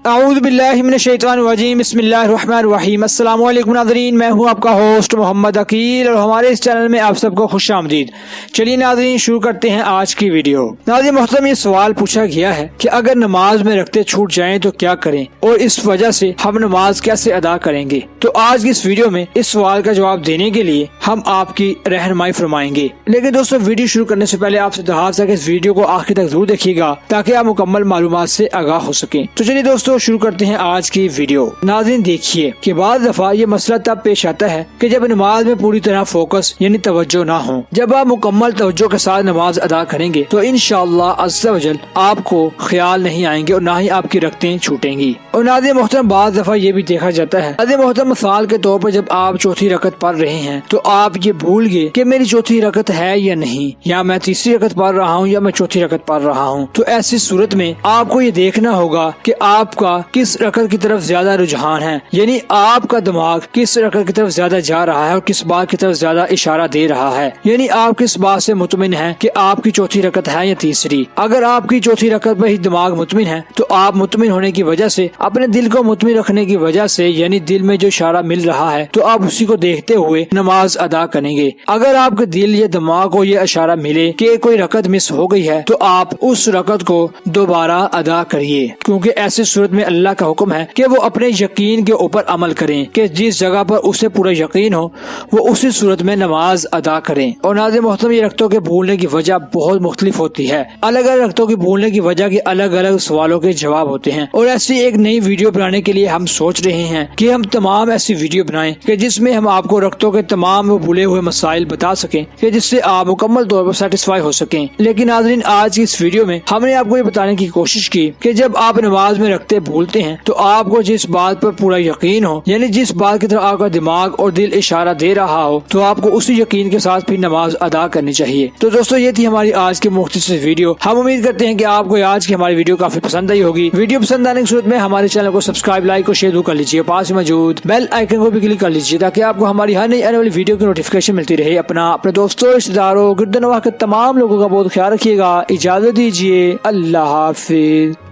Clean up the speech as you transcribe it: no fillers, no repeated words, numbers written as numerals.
اعوذ باللہ من الشیطان الرجیم، بسم اللہ الرحمن الرحیم۔ السلام علیکم ناظرین، میں ہوں آپ کا ہوسٹ محمد عقیل اور ہمارے اس چینل میں آپ سب کو خوش آمدید۔ چلیے ناظرین شروع کرتے ہیں آج کی ویڈیو۔ ناظرین محترم، یہ سوال پوچھا گیا ہے کہ اگر نماز میں رکھتے چھوٹ جائیں تو کیا کریں اور اس وجہ سے ہم نماز کیسے ادا کریں گے۔ تو آج کی اس ویڈیو میں اس سوال کا جواب دینے کے لیے ہم آپ کی رہنمائی فرمائیں گے۔ لیکن دوستو، ویڈیو شروع کرنے سے پہلے آپ سے درخواست ہے کہ اس ویڈیو کو آخر تک ضرور دیکھیے گا تاکہ آپ مکمل معلومات سے آگاہ ہو سکیں۔ تو چلیے دوستو شروع کرتے ہیں آج کی ویڈیو۔ ناظرین دیکھیے کہ بعض دفعہ یہ مسئلہ تب پیش آتا ہے کہ جب نماز میں پوری طرح فوکس یعنی توجہ نہ ہو۔ جب آپ مکمل توجہ کے ساتھ نماز ادا کریں گے تو انشاءاللہ عز و جل آپ کو خیال نہیں آئیں گے اور نہ ہی آپ کی رکعتیں چھوٹیں گی۔ اور ناظرین محترم، بعض دفعہ یہ بھی دیکھا جاتا ہے، ناظرین محترم مثال کے طور پر جب آپ چوتھی رکعت پڑھ رہے ہیں تو آپ یہ بھول گئے کہ میری چوتھی رکعت ہے یا نہیں، یا میں تیسری رکعت پڑھ رہا ہوں یا میں چوتھی رکعت پڑھ رہا ہوں۔ تو ایسی صورت میں آپ کو یہ دیکھنا ہوگا کہ آپ کا کس رکعت کی طرف زیادہ رجحان ہے، یعنی آپ کا دماغ کس رکعت کی طرف زیادہ جا رہا ہے اور کس بات کی طرف زیادہ اشارہ دے رہا ہے، یعنی آپ کس بات سے مطمئن ہے کہ آپ کی چوتھی رکعت ہے یا تیسری۔ اگر آپ کی چوتھی رکعت میں ہی دماغ مطمئن ہے تو آپ مطمئن ہونے کی وجہ سے، اپنے دل کو مطمئن رکھنے کی وجہ سے، یعنی دل میں جو اشارہ مل رہا ہے تو آپ اسی کو دیکھتے ہوئے نماز ادا کریں گے۔ اگر آپ کے دل یا دماغ کو یہ اشارہ ملے کہ کوئی رکعت مس ہو گئی ہے تو آپ اس رکعت کو دوبارہ ادا کریے، کیونکہ ایسی صورت میں اللہ کا حکم ہے کہ وہ اپنے یقین کے اوپر عمل کریں، کہ جس جگہ پر اسے پورا یقین ہو وہ اسی صورت میں نماز ادا کریں۔ اور ناظرین محترم، یہ رکعتوں کے بھولنے کی وجہ بہت مختلف ہوتی ہے، الگ الگ رکعتوں کی بھولنے کی وجہ کے الگ الگ سوالوں کے جواب ہوتے ہیں۔ اور ایسی ایک نئی ویڈیو بنانے کے لیے ہم سوچ رہے ہیں کہ ہم تمام ایسی ویڈیو بنائیں کہ جس میں ہم آپ کو رکعتوں کے تمام وہ بھولے ہوئے مسائل بتا سکیں کہ جس سے آپ مکمل طور پر سیٹسفائی ہو سکیں۔ لیکن ناظرین آج کی اس ویڈیو میں ہم نے آپ کو یہ بتانے کی کوشش کی کہ جب آپ نماز میں رکعتیں بھولتے ہیں تو آپ کو جس بات پر پورا یقین ہو، یعنی جس بات کی طرف آپ کا دماغ اور دل اشارہ دے رہا ہو، تو آپ کو اسی یقین کے ساتھ پھر نماز ادا کرنی چاہیے۔ تو دوستو یہ تھی ہماری آج کی مختصر ویڈیو۔ ہم امید کرتے ہیں کہ آپ کو آج کی ہماری ویڈیو کافی پسند آئی ہوگی۔ ویڈیو پسند آنے کی صورت میں ہمارے چینل کو سبسکرائب، لائک اور شیئر کر لیجیے، پاس میں موجود بیل آئیکن کو بھی کلک کر لیجیے تاکہ آپ کو ہماری ہر نئی آنے والی ویڈیو کی نوٹیفیکیشن ملتی رہے۔ اپنے دوستوں، رشتہ داروں، گرد نواح کے تمام لوگوں کا بہت خیال رکھیے گا۔ اجازت دیجیے، اللہ حافظ۔